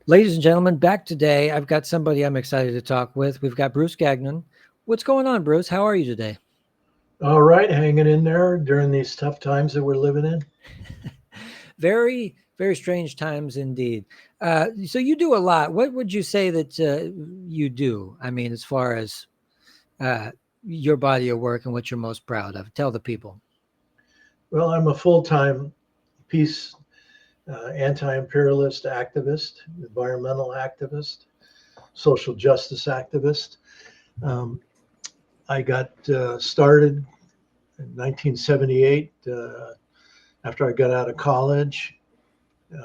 Ladies and gentlemen, back today. I've got somebody I'm excited to talk with. We've got Bruce Gagnon. What's going on, Bruce? How are you today? All right, hanging in there during these tough times that we're living in. Very, very strange times indeed. So you do a lot. What would you say that you do? I mean, as far as uh, your body of work and what you're most proud of, tell the people. Well, I'm a full-time peace anti-imperialist activist, environmental activist, social justice activist. Um, I got started in 1978 after I got out of college.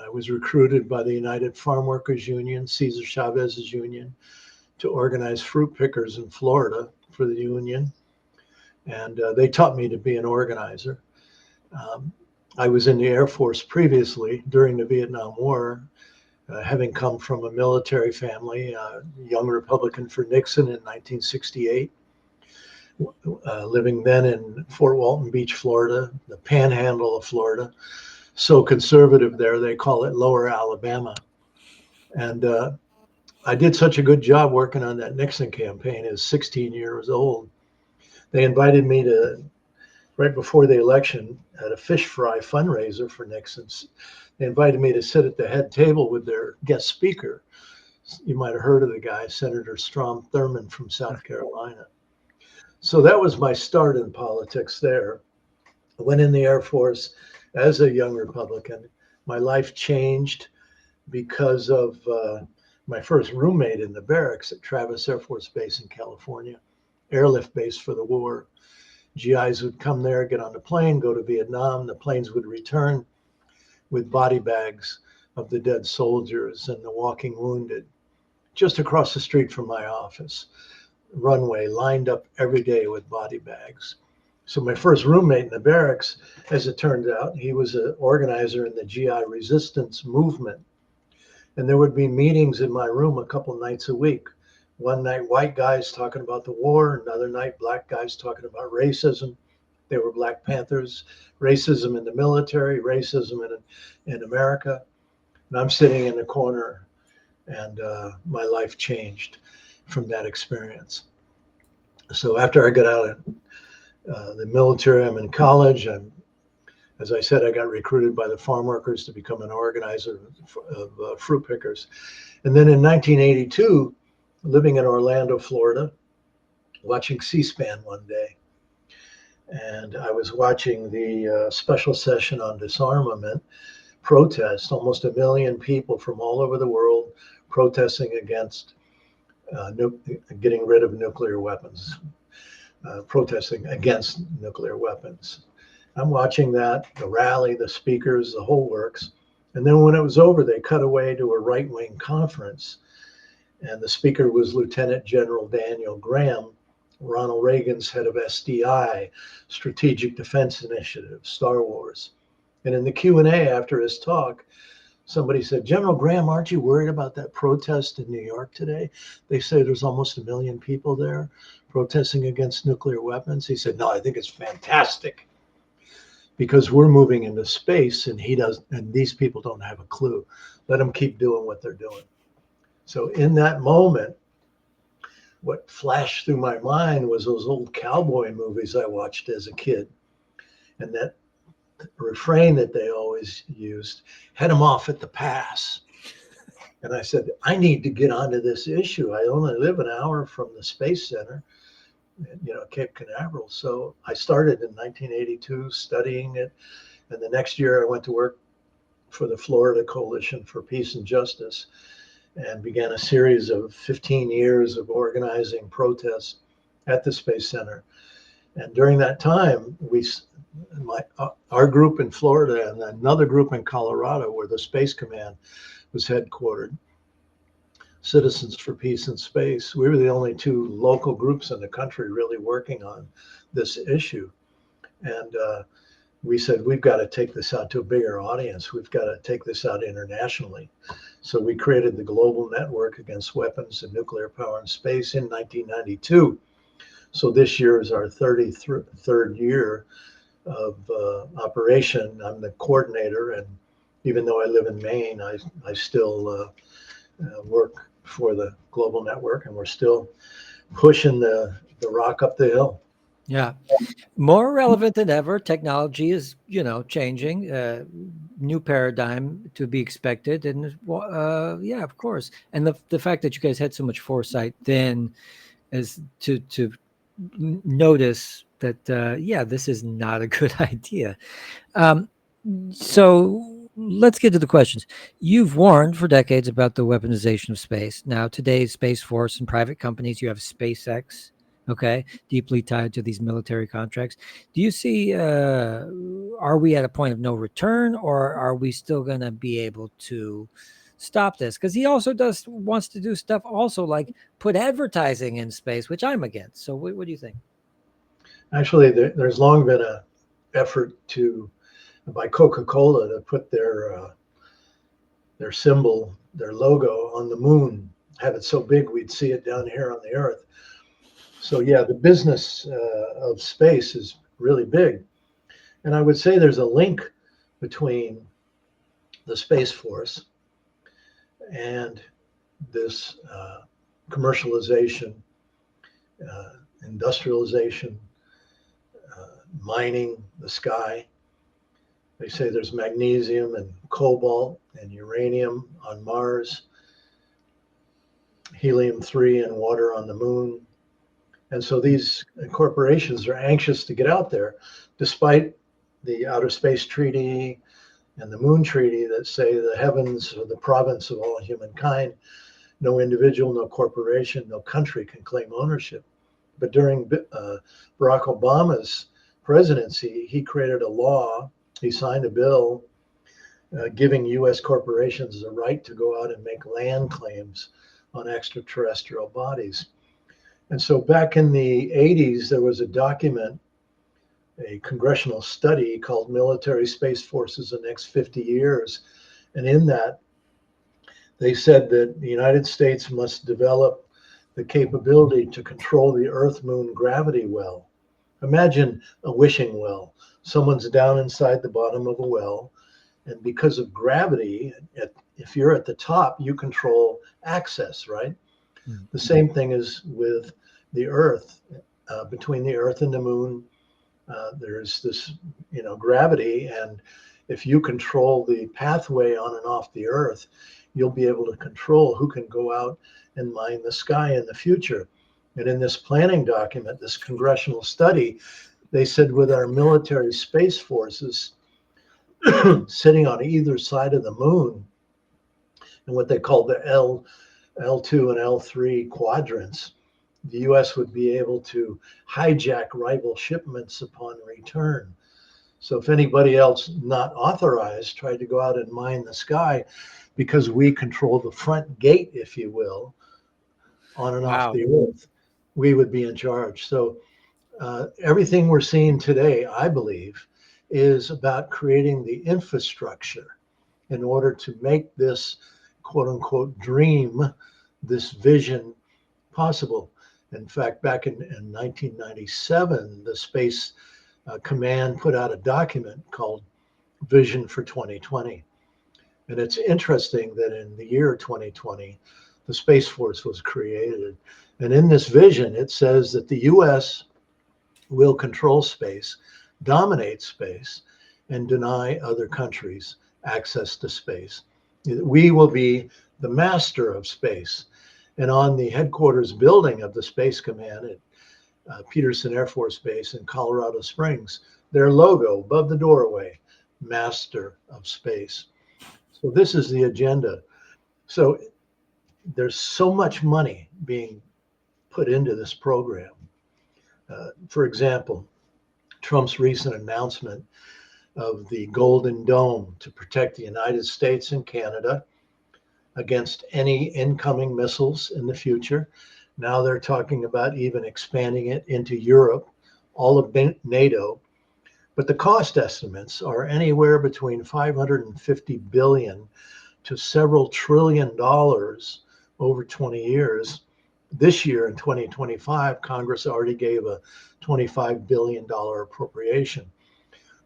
I was recruited by the United Farm Workers Union, Cesar Chavez's union, to organize fruit pickers in Florida for the union. And they taught me to be an organizer. Um, I was in the Air Force previously during the Vietnam War, having come from a military family, young Republican for Nixon in 1968, living then in Fort Walton Beach, Florida, the panhandle of Florida. So conservative there, they call it Lower Alabama. And I did such a good job working on that Nixon campaign as 16 years old. They invited me to, right before the election, at a fish fry fundraiser for Nixon's. They invited me to sit at the head table with their guest speaker. You might have heard of the guy, Senator Strom Thurmond from South Carolina. So that was my start in politics there. I went in the Air Force as a young Republican. My life changed because of my first roommate in the barracks at Travis Air Force Base in California, airlift base for the war. GIs would come there, get on the plane, go to Vietnam. The planes would return with body bags of the dead soldiers and the walking wounded just across the street from my office. Runway lined up every day with body bags. So my first roommate in the barracks, as it turned out, he was an organizer in the GI resistance movement. And there would be meetings in my room a couple nights a week. One night, white guys talking about the war. Another night, black guys talking about racism. They were Black Panthers, racism in the military, racism in America. And I'm sitting in the corner, and my life changed from that experience. So after I got out of the military, I'm in college. As I said, I got recruited by the farm workers to become an organizer of fruit pickers. And then in 1982, living in Orlando, Florida, watching C-SPAN one day. And I was watching the special session on disarmament protest, almost 1 million people from all over the world protesting against getting rid of nuclear weapons, protesting against nuclear weapons. I'm watching that, the rally, the speakers, the whole works. And then when it was over, they cut away to a right-wing conference. And the speaker was Lieutenant General Daniel Graham, Ronald Reagan's head of SDI, Strategic Defense Initiative, Star Wars. And in the Q&A after his talk, somebody said, General Graham, aren't you worried about that protest in New York today? They say there's almost 1 million people there protesting against nuclear weapons. He said, no, I think it's fantastic because we're moving into space and these people don't have a clue. Let them keep doing what they're doing. So in that moment, what flashed through my mind was those old cowboy movies I watched as a kid. And that refrain that they always used, head them off at the pass. And I said, I need to get onto this issue. I only live an hour from the Space Center, Cape Canaveral. So I started in 1982 studying it. And the next year I went to work for the Florida Coalition for Peace and Justice and began a series of 15 years of organizing protests at the Space Center. And during that time, our group in Florida and another group in Colorado, where the Space Command was headquartered, Citizens for Peace and Space, we were the only two local groups in the country really working on this issue. And we said, we've got to take this out to a bigger audience. We've got to take this out internationally. So we created the Global Network Against Weapons and Nuclear Power in Space in 1992. So this year is our 33rd year of operation. I'm the coordinator, and even though I live in Maine, I still work for the global network, and we're still pushing the rock up the hill. Yeah. More relevant than ever. Technology is, changing. New paradigm to be expected, and yeah, of course. And the fact that you guys had so much foresight then is to notice that yeah, this is not a good idea. Um, so let's get to the questions. You've warned for decades about the weaponization of space. Now, today's Space Force and private companies, you have SpaceX, okay, deeply tied to these military contracts. Do you see, are we at a point of no return, or are we still going to be able to stop this? Because he also wants to do stuff also like put advertising in space, which I'm against. So what do you think? Actually, there's long been a effort by Coca-Cola to put their symbol, their logo on the moon, have it so big we'd see it down here on the Earth. So yeah, the business of space is really big. And I would say there's a link between the Space Force and this commercialization, industrialization, mining the sky. They say there's magnesium and cobalt and uranium on Mars, helium-3 and water on the moon. And so these corporations are anxious to get out there, despite the Outer Space Treaty and the Moon Treaty that say the heavens are the province of all humankind. No individual, no corporation, no country can claim ownership. But during Barack Obama's presidency, he created a law, he signed a bill giving US corporations the right to go out and make land claims on extraterrestrial bodies. And so back in the 80s, there was a document, a congressional study called Military Space Forces the Next 50 Years. And in that, they said that the United States must develop the capability to control the Earth-Moon gravity well. Imagine a wishing well. Someone's down inside the bottom of a well, and because of gravity, if you're at the top, you control access, right? Mm-hmm. The same thing is with the Earth. Between the Earth and the Moon, there's this, gravity, and if you control the pathway on and off the Earth, you'll be able to control who can go out and mine the sky in the future. And in this planning document, this congressional study, they said with our military space forces sitting on either side of the moon, and what they call the L2 and L3 quadrants, the US would be able to hijack rival shipments upon return. So if anybody else not authorized tried to go out and mine the sky, because we control the front gate, if you will, on and off the Earth, we would be in charge. So everything we're seeing today, I believe, is about creating the infrastructure in order to make this quote unquote dream, this vision possible. In fact, back in 1997, the Space Command put out a document called Vision for 2020. And it's interesting that in the year 2020, the Space Force was created. And in this vision, it says that the US will control space, dominate space, and deny other countries access to space. We will be the master of space. And on the headquarters building of the Space Command at Peterson Air Force Base in Colorado Springs, their logo above the doorway, Master of Space. So this is the agenda. So there's so much money being put into this program. For example, Trump's recent announcement of the Golden Dome to protect the United States and Canada against any incoming missiles in the future. Now they're talking about even expanding it into Europe, all of NATO. But the cost estimates are anywhere between 550 billion to several trillion dollars over 20 years. This year in 2025, Congress already gave a $25 billion appropriation.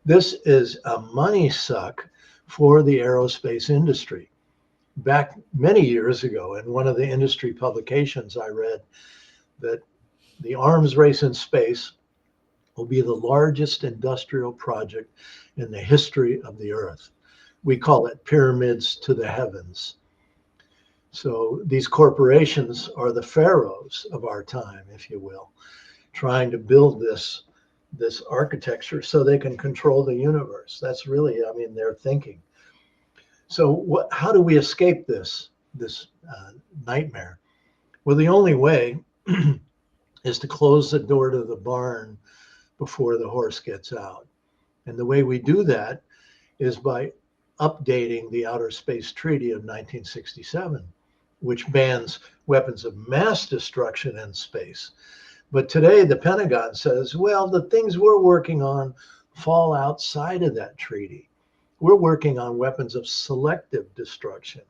This is a money suck for the aerospace industry. back many years ago in one of the industry publications I read that the arms race in space will be the largest industrial project in the history of the earth. We call it pyramids to the heavens. So these corporations are the pharaohs of our time, if you will, trying to build this architecture so they can control the universe. That's really, I mean, their thinking. So how do we escape this nightmare? Well, the only way is to close the door to the barn before the horse gets out. And the way we do that is by updating the Outer Space Treaty of 1967, which bans weapons of mass destruction in space. But today the Pentagon says, well, the things we're working on fall outside of that treaty. We're working on weapons of selective destruction,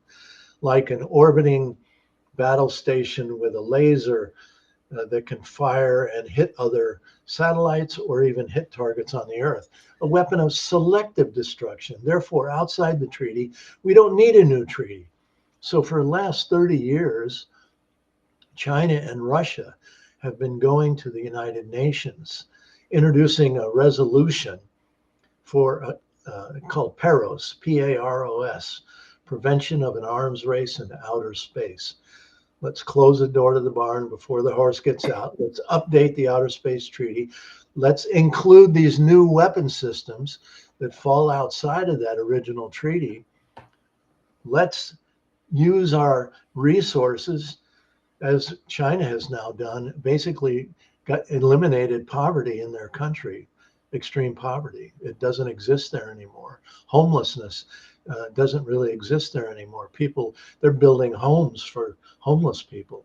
like an orbiting battle station with a laser that can fire and hit other satellites or even hit targets on the Earth. A weapon of selective destruction. Therefore, outside the treaty, we don't need a new treaty. So for the last 30 years, China and Russia have been going to the United Nations, introducing a resolution for called PAROS, P-A-R-O-S, Prevention of an Arms Race in Outer Space. Let's close the door to the barn before the horse gets out. Let's update the Outer Space Treaty. Let's include these new weapon systems that fall outside of that original treaty. Let's use our resources, as China has now done, basically eliminated poverty in their country, extreme poverty. It doesn't exist there anymore. Homelessness doesn't really exist there anymore. People, they're building homes for homeless people.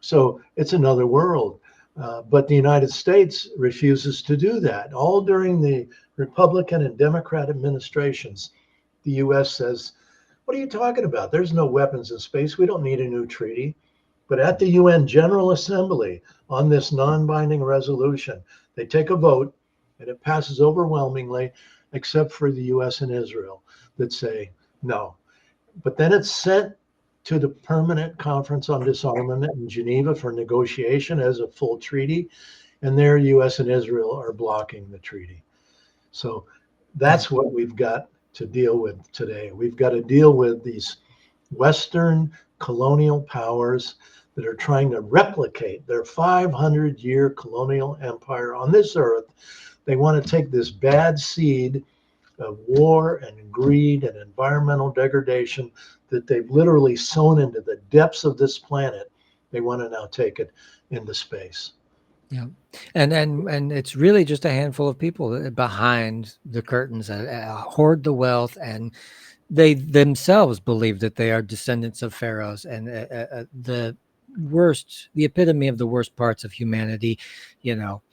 So it's another world. But the United States refuses to do that. All during the Republican and Democrat administrations, the US says, what are you talking about? There's no weapons in space. We don't need a new treaty. But at the UN General Assembly on this non-binding resolution, they take a vote and it passes overwhelmingly, except for the US and Israel that say no. But then it's sent to the Permanent Conference on Disarmament in Geneva for negotiation as a full treaty. And there, US and Israel are blocking the treaty. So that's what we've got to deal with today. We've got to deal with these Western colonial powers that are trying to replicate their 500-year colonial empire on this earth. They want to take this bad seed of war and greed and environmental degradation that they've literally sown into the depths of this planet. They want to now take it into space. Yeah, and it's really just a handful of people behind the curtains that hoard the wealth, and they themselves believe that they are descendants of pharaohs and the epitome of the worst parts of humanity, you know,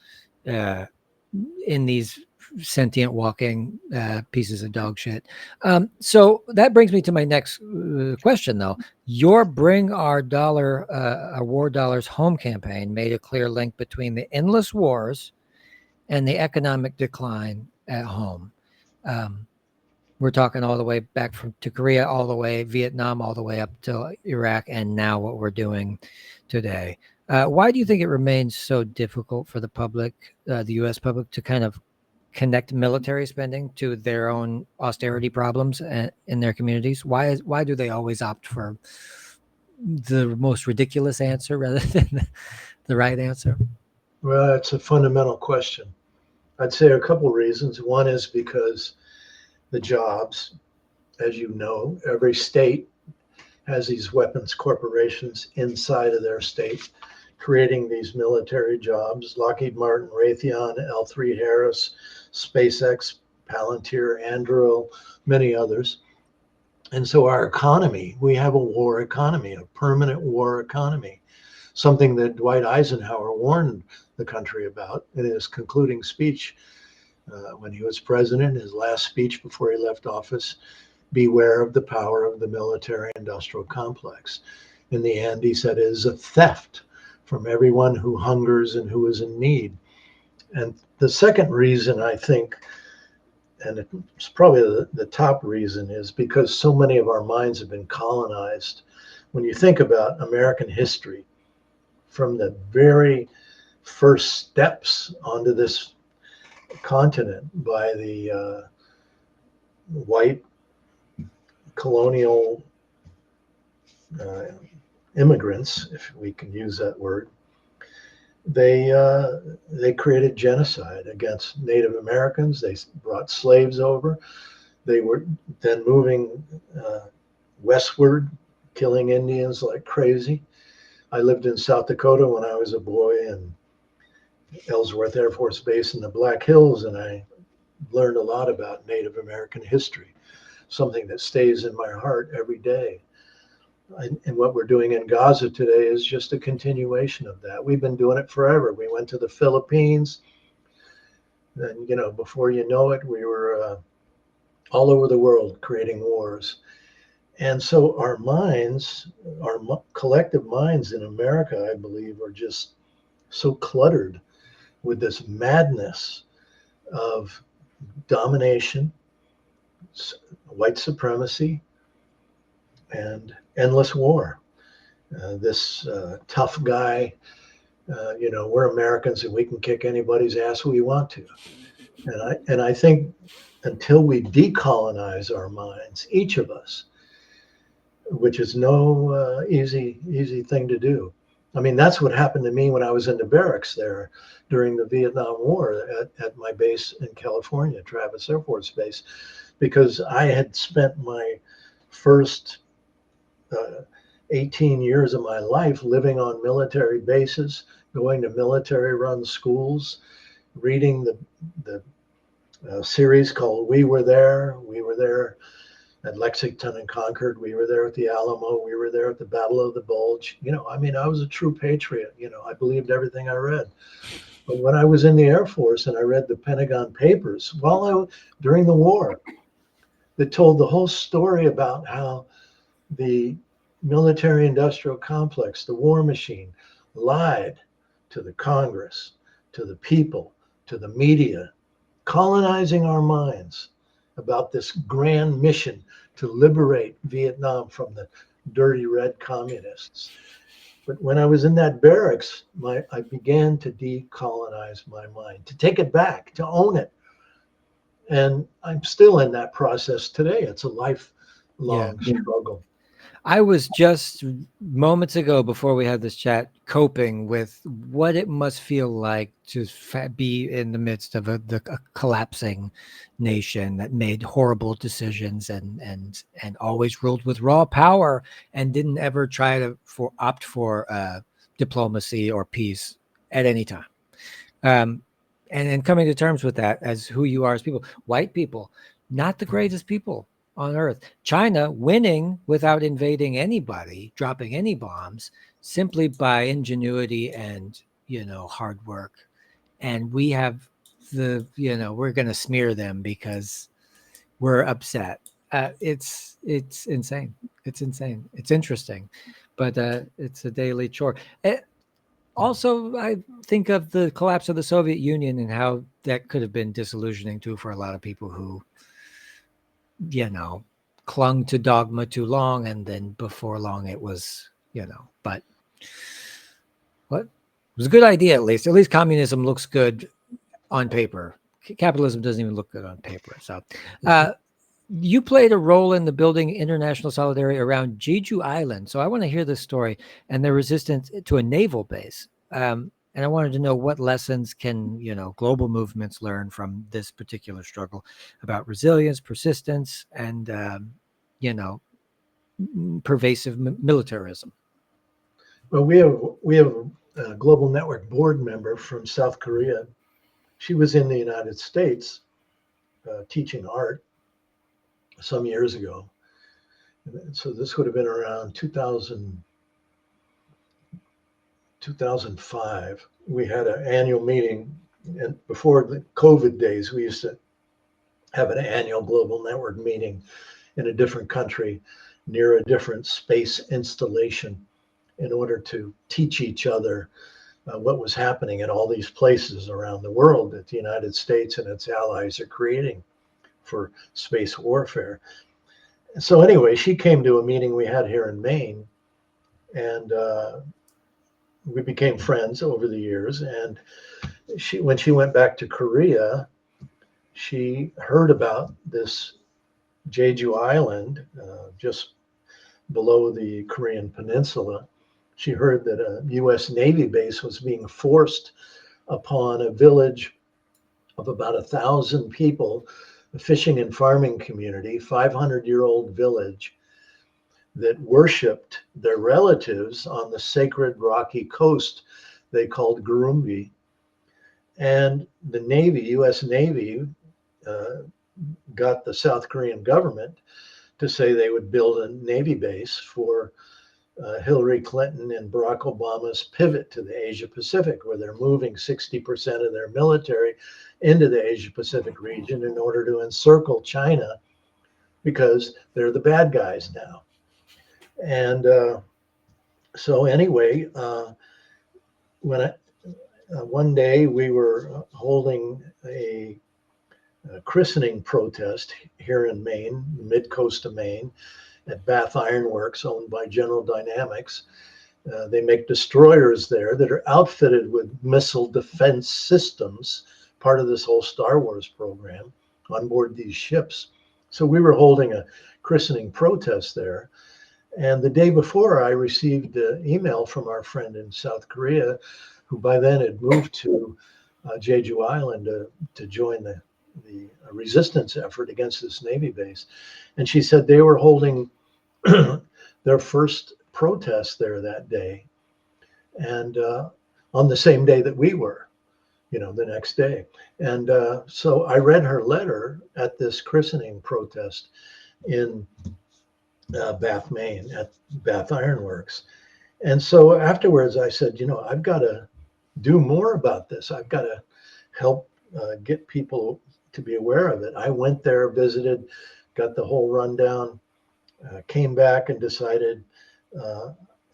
in these sentient walking pieces of dog shit. So that brings me to my next question, though. Your Bring Our War Dollars Home campaign made a clear link between the endless wars and the economic decline at home. We're talking all the way back to Korea, all the way Vietnam, all the way up to Iraq, and now what we're doing today. Why do you think it remains so difficult for the public, the U.S. public, to kind of connect military spending to their own austerity problems in their communities? Why do they always opt for the most ridiculous answer rather than the right answer? Well, it's a fundamental question. I'd say a couple reasons. One is because the jobs, as you know, every state has these weapons corporations inside of their state, creating these military jobs. Lockheed Martin, Raytheon, L3 Harris, SpaceX, Palantir, Anduril, many others. And so our economy, we have a war economy, a permanent war economy, something that Dwight Eisenhower warned the country about in his concluding speech when he was president, his last speech before he left office. Beware of the power of the military industrial complex. In the end, he said, it is a theft from everyone who hungers and who is in need. And the second reason I think and it's probably the top reason is because so many of our minds have been colonized. When you think about American history, from the very first steps onto this continent by the white colonial immigrants, if we can use that word, they created genocide against Native Americans. They brought slaves over. They were then moving westward, killing Indians like crazy. I lived in South Dakota when I was a boy in Ellsworth Air Force Base in the Black Hills, and I learned a lot about Native American history, something that stays in my heart every day. And what we're doing in Gaza today is just a continuation of that. We've been doing it forever. We went to the Philippines, and before you know it, we were all over the world creating wars. And so our minds, our collective minds in America, I believe, are just so cluttered with this madness of domination, white supremacy, and endless war. This tough guy, we're Americans and we can kick anybody's ass we want to. And I think until we decolonize our minds, each of us, which is no easy thing to do. I mean, that's what happened to me when I was in the barracks there during the Vietnam War at my base in California, Travis Air Force Base, because I had spent my first 18 years of my life living on military bases, going to military-run schools, reading the series called We Were There. We were there at Lexington and Concord. We were there at the Alamo. We were there at the Battle of the Bulge. I was a true patriot. I believed everything I read. But when I was in the Air Force and I read the Pentagon Papers during the war, that told the whole story about how the military-industrial complex, the war machine, lied to the Congress, to the people, to the media, colonizing our minds about this grand mission to liberate Vietnam from the dirty red communists. But when I was in that barracks, I began to decolonize my mind, to take it back, to own it. And I'm still in that process today. It's a lifelong struggle. I was just moments ago, before we had this chat, coping with what it must feel like to be in the midst of a collapsing nation that made horrible decisions and always ruled with raw power and didn't ever try to opt for diplomacy or peace at any time. And coming to terms with that as who you are as people, white people, not the greatest people on earth. China winning without invading anybody, dropping any bombs, simply by ingenuity and hard work. And we have we're going to smear them because we're upset. It's insane. It's insane. It's interesting, but it's a daily chore. Also, I think of the collapse of the Soviet Union and how that could have been disillusioning too for a lot of people who clung to dogma too long, and then before long it was, but what it was a good idea. At least communism looks good on paper. Capitalism doesn't even look good on paper. So you played a role in the building international solidarity around Jigju Island. So I want to hear this story and the resistance to a naval base. And I wanted to know what lessons can, global movements learn from this particular struggle about resilience, persistence, and, pervasive militarism. Well, we have a Global Network board member from South Korea. She was in the United States teaching art some years ago. So this would have been around 2005. We had an annual meeting, and before the COVID days, we used to have an annual Global Network meeting in a different country near a different space installation in order to teach each other what was happening in all these places around the world that the United States and its allies are creating for space warfare. So anyway, she came to a meeting we had here in Maine, and we became friends over the years. And when she went back to Korea, she heard about this Jeju Island, just below the Korean Peninsula. She heard that a U.S. Navy base was being forced upon a village of about 1,000 people, a fishing and farming community, 500-year-old village that worshipped their relatives on the sacred rocky coast they called Gurumbi. And the Navy, U.S. Navy, got the South Korean government to say they would build a Navy base for Hillary Clinton and Barack Obama's pivot to the Asia Pacific, where they're moving 60% of their military into the Asia Pacific region in order to encircle China, because they're the bad guys now. And so anyway, one day we were holding a christening protest here in Maine, mid-coast of Maine, at Bath Iron Works, owned by General Dynamics. They make destroyers there that are outfitted with missile defense systems, part of this whole Star Wars program, on board these ships. So we were holding a christening protest there. And the day before, I received an email from our friend in South Korea, who by then had moved to Jeju Island to join the resistance effort against this Navy base. And she said they were holding their first protest there that day, and on the same day that we were, the next day. And so I read her letter at this christening protest in Bath, Maine, at Bath Iron Works. And so afterwards I said, I've got to do more about this. I've got to help get people to be aware of it. I went there, visited, got the whole rundown, came back and decided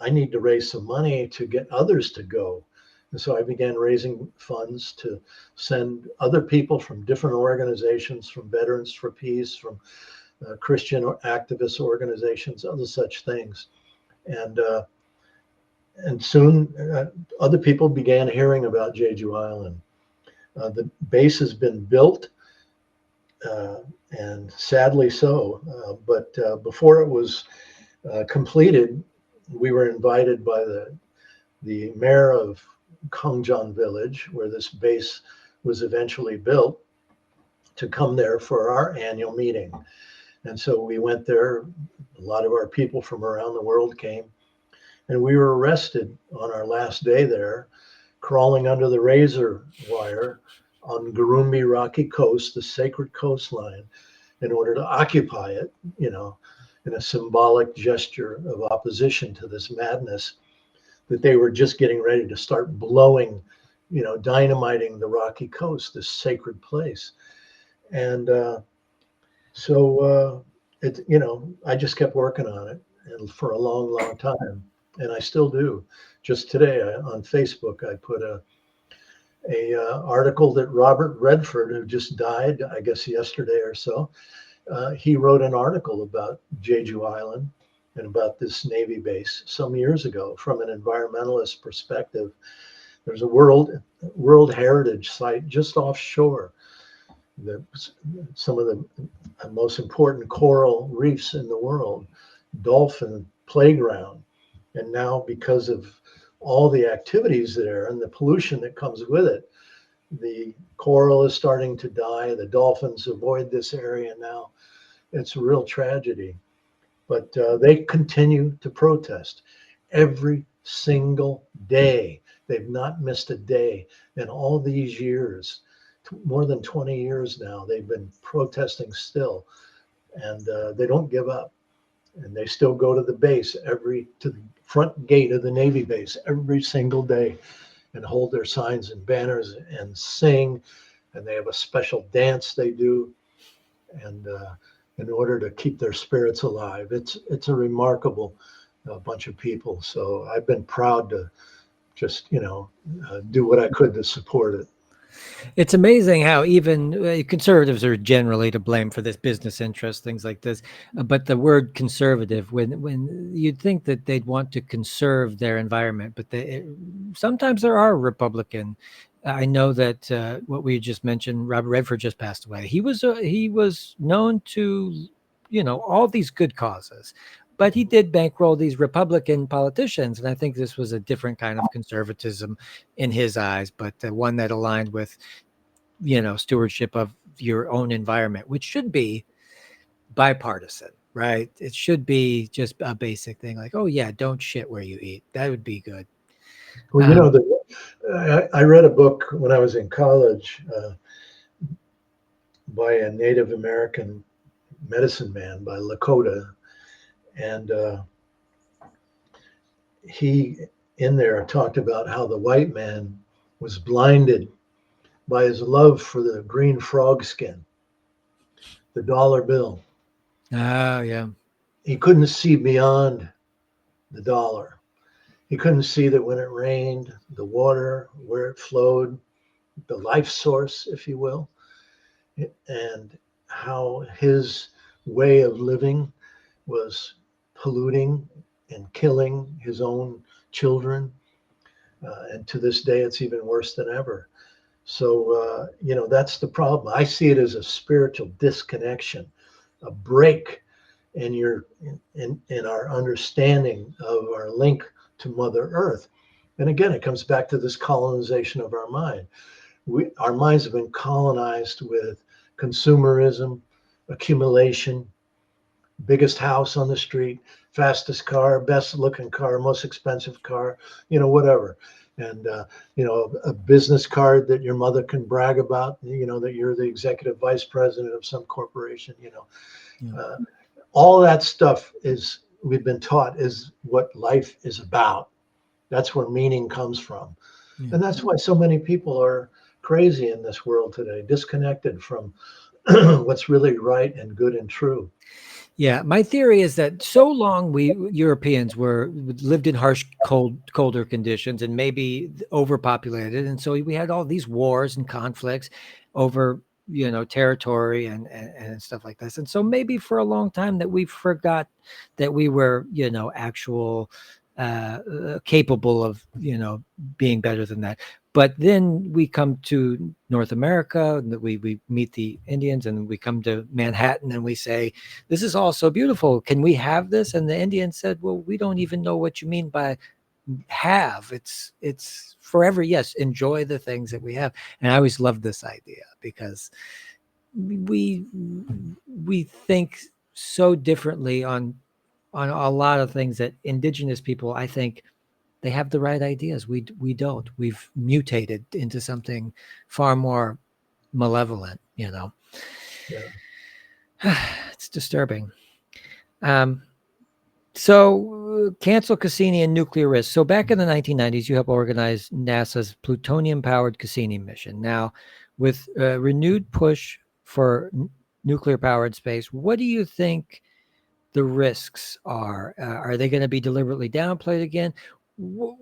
I need to raise some money to get others to go. And so I began raising funds to send other people from different organizations, from Veterans for Peace, from Christian activist organizations, other such things. And soon other people began hearing about Jeju Island. The base has been built, and sadly so. But before it was completed, we were invited by the mayor of Gangjeon Village, where this base was eventually built, to come there for our annual meeting. And so we went there. A lot of our people from around the world came, and we were arrested on our last day there, crawling under the razor wire on Gurumbi Rocky Coast, the sacred coastline, in order to occupy it, in a symbolic gesture of opposition to this madness that they were just getting ready to start blowing, dynamiting the Rocky Coast, this sacred place. And so I just kept working on it, and for a long, long time, and I still do. Just today on Facebook, I put a article that Robert Redford, who just died, I guess yesterday or so, he wrote an article about Jeju Island and about this Navy base some years ago from an environmentalist perspective. There's a World Heritage site just offshore. Some of the most important coral reefs in the world, dolphin playground. And now, because of all the activities there and the pollution that comes with it, the coral is starting to die. The dolphins avoid this area now. It's a real tragedy. But they continue to protest every single day. They've not missed a day in all these years. More than 20 years now, they've been protesting still, and they don't give up. And they still go to the base, to the front gate of the Navy base every single day, and hold their signs and banners and sing. And they have a special dance they do, and in order to keep their spirits alive. It's a remarkable bunch of people. So I've been proud to just do what I could to support it. It's amazing how even conservatives are generally to blame for this, business interest, things like this. But the word conservative, when you'd think that they'd want to conserve their environment, but sometimes there are Republican. I know that what we just mentioned, Robert Redford just passed away. He was known to, all these good causes, but he did bankroll these Republican politicians, and I think this was a different kind of conservatism in his eyes, but one that aligned with stewardship of your own environment, which should be bipartisan, right? It should be just a basic thing like, oh yeah, don't shit where you eat. That would be good. Well, I read a book when I was in college by a Native American medicine man by Lakota, and he in there talked about how the white man was blinded by his love for the green frog skin, the dollar bill. Oh yeah. He couldn't see beyond the dollar. He couldn't see that when it rained, the water, where it flowed, the life source, if you will, and how his way of living was polluting and killing his own children. And to this day, it's even worse than ever. So, that's the problem. I see it as a spiritual disconnection, a break in our understanding of our link to Mother Earth. And again, it comes back to this colonization of our mind. Our minds have been colonized with consumerism, accumulation, biggest house on the street, fastest car, best looking car, most expensive car, whatever. And, a business card that your mother can brag about, that you're the executive vice president of some corporation, Yeah. All that stuff we've been taught is what life is about. That's where meaning comes from. Yeah. And that's why so many people are crazy in this world today, disconnected from what's really right and good and true. Yeah, my theory is that so long we Europeans lived in harsh, colder conditions and maybe overpopulated, and so we had all these wars and conflicts over territory and stuff like this, and so maybe for a long time that we forgot that we were actual capable of being better than that. But then we come to North America, and we meet the Indians, and we come to Manhattan, and we say, this is all so beautiful. Can we have this? And the Indians said, well, we don't even know what you mean by have. It's forever. Yes, enjoy the things that we have. And I always loved this idea because we think so differently on a lot of things that indigenous people, I think, they have the right ideas. We don't. We've mutated into something far more malevolent. Yeah. It's disturbing. So cancel Cassini and nuclear risk. So back in the 1990s, you helped organize NASA's plutonium-powered Cassini mission. Now, with a renewed push for nuclear-powered space, what do you think the risks are? Are they going to be deliberately downplayed again?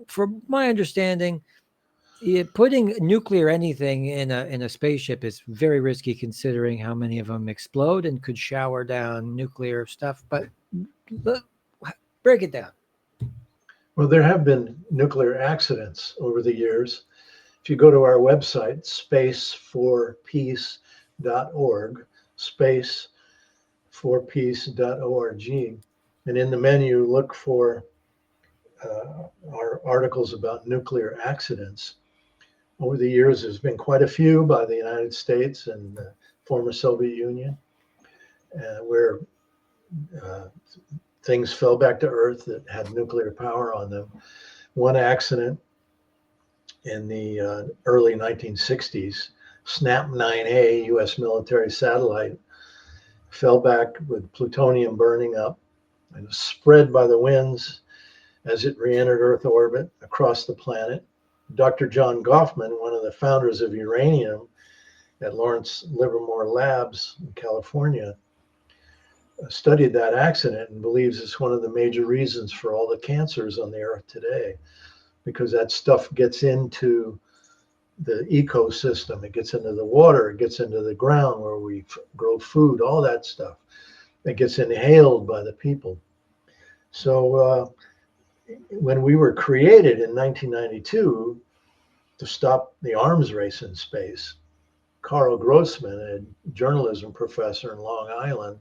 From my understanding, putting nuclear anything in a spaceship is very risky, considering how many of them explode and could shower down nuclear stuff. But break it down. Well, there have been nuclear accidents over the years. If you go to our website, space4peace.org, space4peace.org, and in the menu, look for our articles about nuclear accidents. Over the years, there's been quite a few by the United States and the former Soviet Union, where things fell back to Earth that had nuclear power on them. One accident in the early 1960s, SNAP 9A, US military satellite, fell back with plutonium burning up and was spread by the winds as it re-entered Earth orbit across the planet. Dr. John Goffman, one of the founders of uranium at Lawrence Livermore Labs in California, studied that accident and believes it's one of the major reasons for all the cancers on the Earth today, because that stuff gets into the ecosystem. It gets into the water. It gets into the ground where we grow food, all that stuff. It gets inhaled by the people. So when we were created in 1992 to stop the arms race in space, Carl Grossman, a journalism professor in Long Island,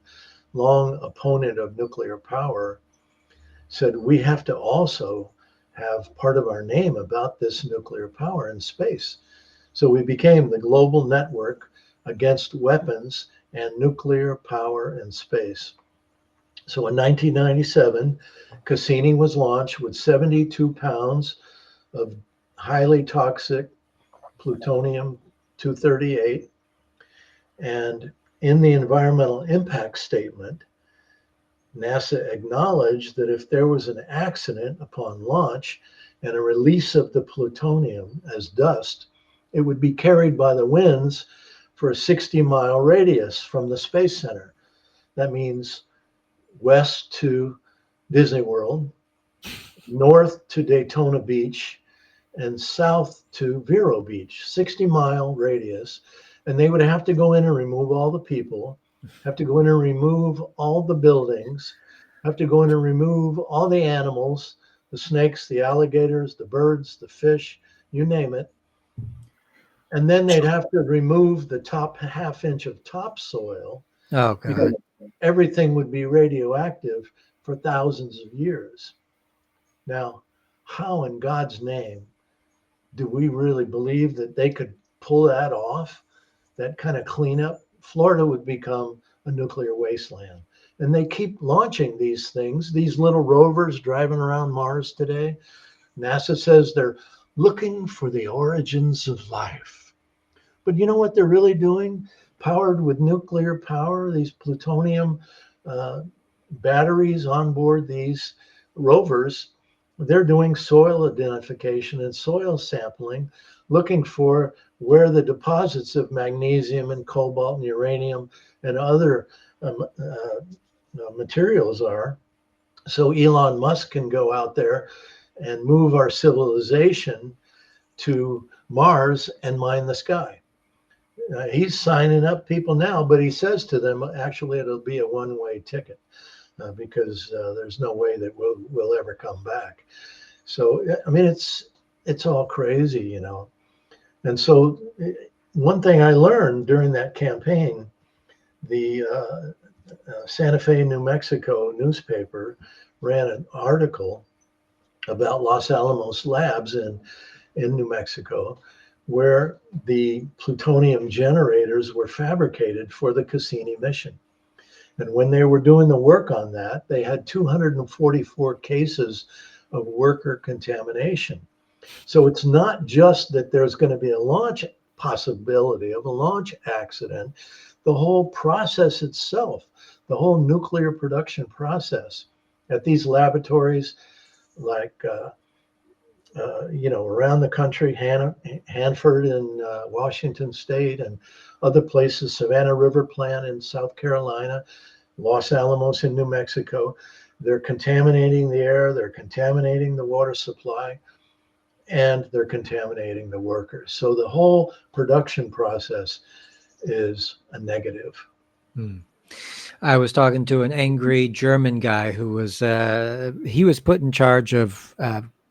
long opponent of nuclear power, said we have to also have part of our name about this nuclear power in space. So we became the global network against weapons and nuclear power in space. So in 1997, Cassini was launched with 72 pounds of highly toxic plutonium 238. And in the environmental impact statement, NASA acknowledged that if there was an accident upon launch and a release of the plutonium as dust, it would be carried by the winds for a 60-mile radius from the Space Center. That means west to Disney World, north to Daytona Beach, and south to Vero Beach, 60-mile radius. And they would have to go in and remove all the people, have to go in and remove all the buildings, have to go in and remove all the animals, the snakes, the alligators, the birds, the fish, you name it. And then they'd have to remove the top half inch of topsoil because everything would be radioactive for thousands of years. Now, how in God's name do we really believe that they could pull that off, that kind of cleanup? Florida would become a nuclear wasteland. And they keep launching these things, these little rovers driving around Mars today. NASA says they're looking for the origins of life. But you know what they're really doing? Powered with nuclear power, these plutonium batteries on board these rovers, they're doing soil identification and soil sampling, looking for where the deposits of magnesium and cobalt and uranium and other materials are. So Elon Musk can go out there and move our civilization to Mars and mine the sky. He's signing up people now, but he says to them, actually, it'll be a one-way ticket because there's no way that we'll ever come back. So, I mean, it's all crazy, you know. And so one thing I learned during that campaign, the Santa Fe, New Mexico newspaper ran an article about Los Alamos labs in New Mexico, where the plutonium generators were fabricated for the Cassini mission. And when they were doing the work on that, they had 244 cases of worker contamination. So it's not just that there's going to be a launch possibility of a launch accident. The whole process itself, the whole nuclear production process at these laboratories, like around the country, Hanford in Washington State and other places, Savannah River Plant in South Carolina, Los Alamos in New Mexico. They're contaminating the air, they're contaminating the water supply, and they're contaminating the workers. So the whole production process is a negative. I was talking to an angry German guy who was he was put in charge of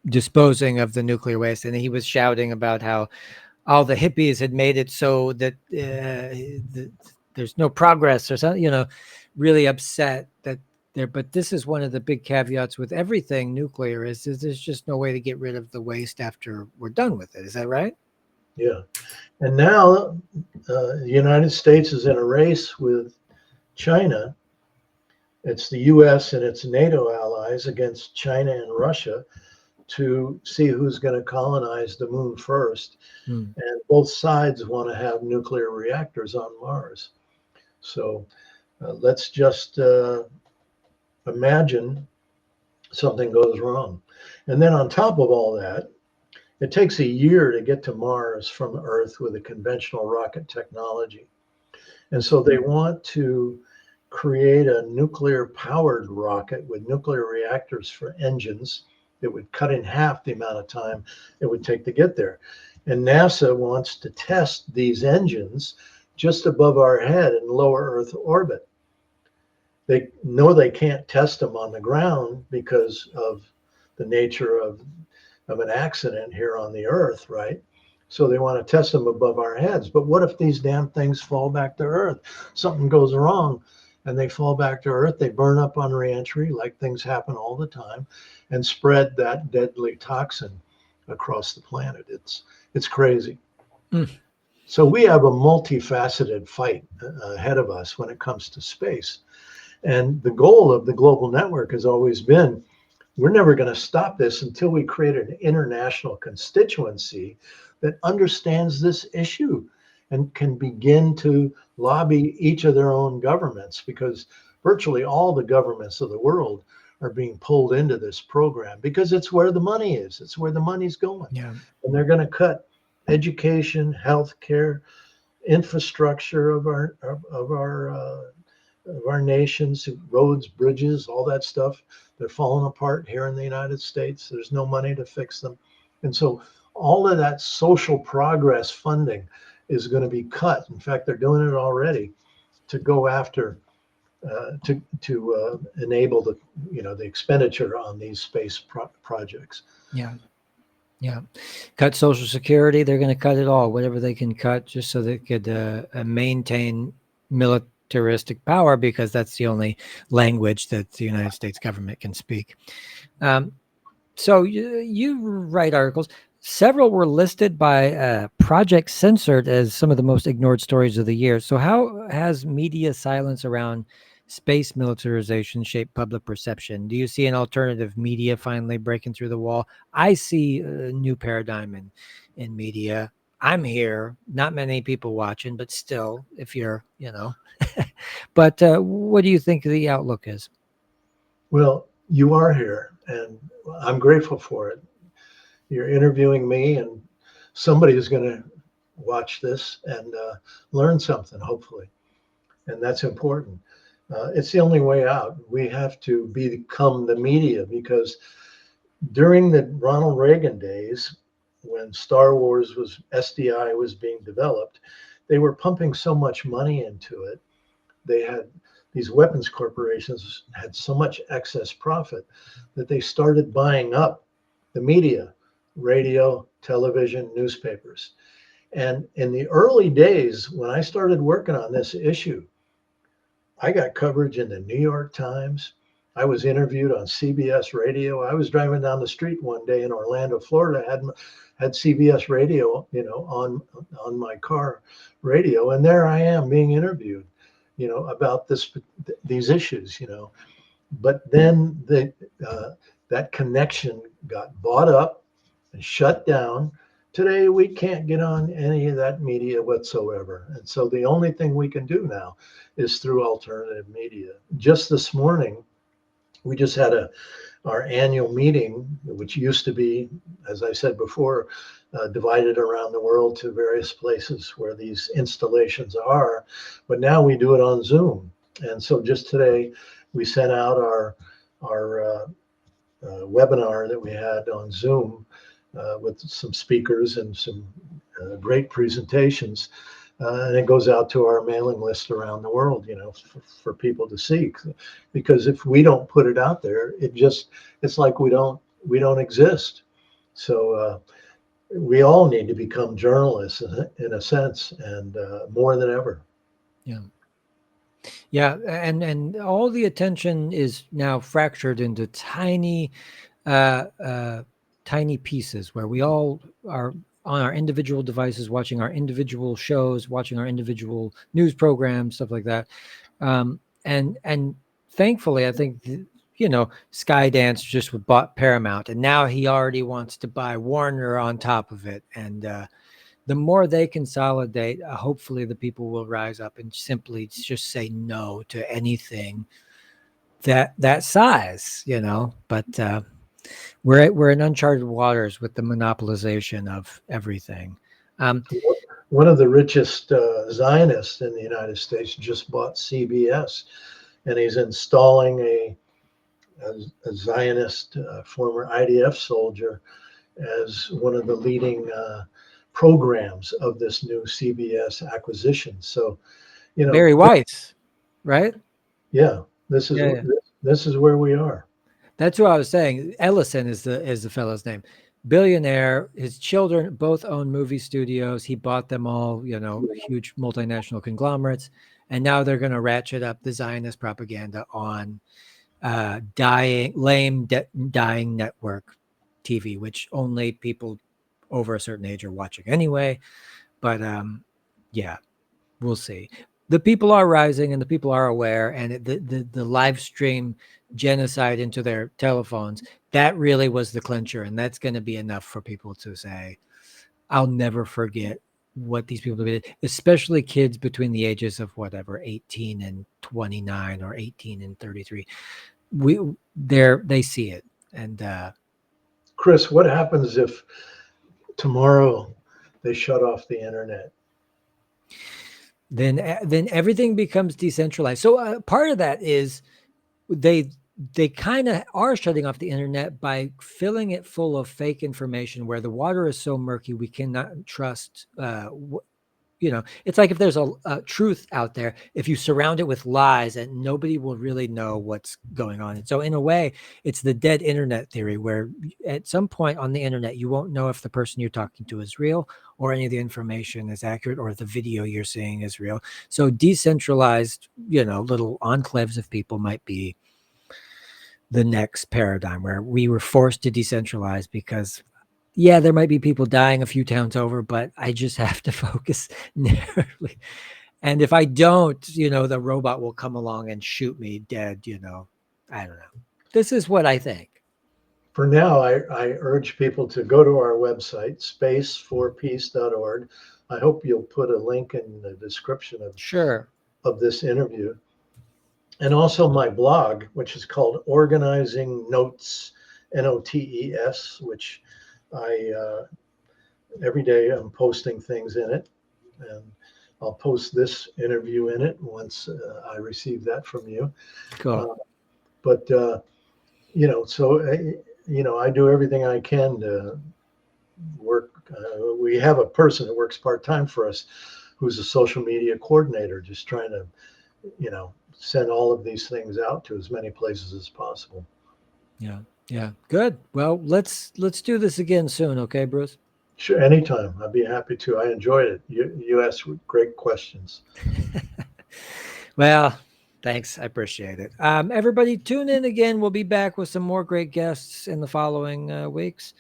disposing of the nuclear waste, and he was shouting about how all the hippies had made it so that there's no progress or something, you know, really upset that there. But this is one of the big caveats with everything nuclear is there's just no way to get rid of the waste after we're done with it. Is that right? Yeah. And now the United States is in a race with China. It's the US and its NATO allies against China and Russia to see who's going to colonize the moon first. And both sides want to have nuclear reactors on Mars. So let's just imagine something goes wrong. And then on top of all that, it takes a year to get to Mars from Earth with a conventional rocket technology. And so they want to create a nuclear powered rocket with nuclear reactors for engines It would cut in half the amount of time it would take to get there. And NASA wants to test these engines just above our head in low Earth orbit. They know they can't test them on the ground because of the nature of an accident here on the Earth, right? So they want to test them above our heads. But what if these damn things fall back to Earth? Something goes wrong and they fall back to Earth. They burn up on reentry, like things happen all the time, and spread that deadly toxin across the planet. It's crazy. Mm. So we have a multifaceted fight ahead of us when it comes to space. And the goal of the global network has always been, we're never going to stop this until we create an international constituency that understands this issue and can begin to lobby each of their own governments, because virtually all the governments of the world are being pulled into this program because it's where the money is. It's where the money's going. Yeah. And they're going to cut education, healthcare, infrastructure of our nations, roads, bridges, all that stuff. They're falling apart here in the United States. There's no money to fix them. And so all of that social progress funding is going to be cut. In fact, they're doing it already to go after, to enable the expenditure on these space projects. Yeah. Yeah. Cut Social Security. They're going to cut it all, whatever they can cut, just so they could maintain militaristic power, because that's the only language that the United States government can speak. So you write articles. Several were listed by Project Censored as some of the most ignored stories of the year. So how has media silence around space militarization shaped public perception? Do you see an alternative media finally breaking through the wall? I see a new paradigm in media. I'm here, not many people watching, but still, if you're, but what do you think the outlook is? Well, you are here, and I'm grateful for it. You're interviewing me, and somebody is going to watch this and learn something, hopefully. And that's important. It's the only way out. We have to become the media, because during the Ronald Reagan days, when Star Wars SDI was being developed, they were pumping so much money into it. These weapons corporations had so much excess profit that they started buying up the media, radio, television, newspapers. And in the early days, when I started working on this issue, I got coverage in the New York Times. I was interviewed on CBS radio. I was driving down the street one day in Orlando, Florida, had CBS radio, on my car radio, and there I am being interviewed, about these issues, But then that connection got bought up and shut down. Today, we can't get on any of that media whatsoever. And so the only thing we can do now is through alternative media. Just this morning, we just had our annual meeting, which used to be, as I said before, divided around the world to various places where these installations are. But now we do it on Zoom. And so just today, we sent out our webinar that we had on Zoom with some speakers and some great presentations. And it goes out to our mailing list around the world, for people to see. Because if we don't put it out there, it's like we don't exist. So we all need to become journalists in a sense, and more than ever. Yeah. Yeah, and all the attention is now fractured into tiny pieces, where we all are on our individual devices, watching our individual shows, watching our individual news programs, stuff like that. And thankfully, I think Skydance just bought Paramount, and now he already wants to buy Warner on top of it. And the more they consolidate, hopefully the people will rise up and simply just say no to anything that size, But we're in uncharted waters with the monopolization of everything. One of the richest Zionists in the United States just bought CBS, and he's installing a Zionist, former IDF soldier, as one of the leading programs of this new CBS acquisition. So, Barry Weiss, right? yeah, this is Yeah, yeah. this is where we are. That's who I was saying. Ellison is the fellow's name. Billionaire. His children both own movie studios. He bought them all, huge multinational conglomerates, and now they're going to ratchet up the Zionist propaganda on dying network TV, which only people over a certain age are watching anyway. But yeah, we'll see. The people are rising and the people are aware, and the live stream genocide into their telephones, that really was the clincher, and that's going to be enough for people to say, I'll never forget what these people did, especially kids between the ages of whatever 18 and 29 or 18 and 33. They see it. And Chris, what happens if tomorrow they shut off the internet? then everything becomes decentralized. So part of that is they kind of are shutting off the internet by filling it full of fake information, where the water is so murky we cannot trust. It's like if there's a truth out there, if you surround it with lies, and nobody will really know what's going on. And so in a way, it's the dead internet theory, where at some point on the internet, you won't know if the person you're talking to is real, or any of the information is accurate, or the video you're seeing is real. So decentralized, little enclaves of people might be the next paradigm, where we were forced to decentralize because, yeah, there might be people dying a few towns over, but I just have to focus narrowly. And if I don't, the robot will come along and shoot me dead. I don't know. This is what I think. For now, I urge people to go to our website, spaceforpeace.org. I hope you'll put a link in the description Sure. of this interview. And also my blog, which is called Organizing Notes, Notes, which I every day I'm posting things in it, and I'll post this interview in it once I receive that from you. Cool. But so I do everything I can to work. We have a person that works part-time for us who's a social media coordinator, just trying to send all of these things out to as many places as possible. Yeah. Good. Well, let's do this again soon. Okay, Bruce? Sure, anytime. I'd be happy to. I enjoyed it. You asked great questions. Well, thanks. I appreciate it. Everybody tune in again. We'll be back with some more great guests in the following weeks.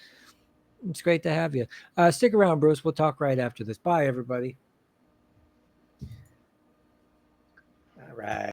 It's great to have you. Stick around, Bruce. We'll talk right after this. Bye, everybody. All right.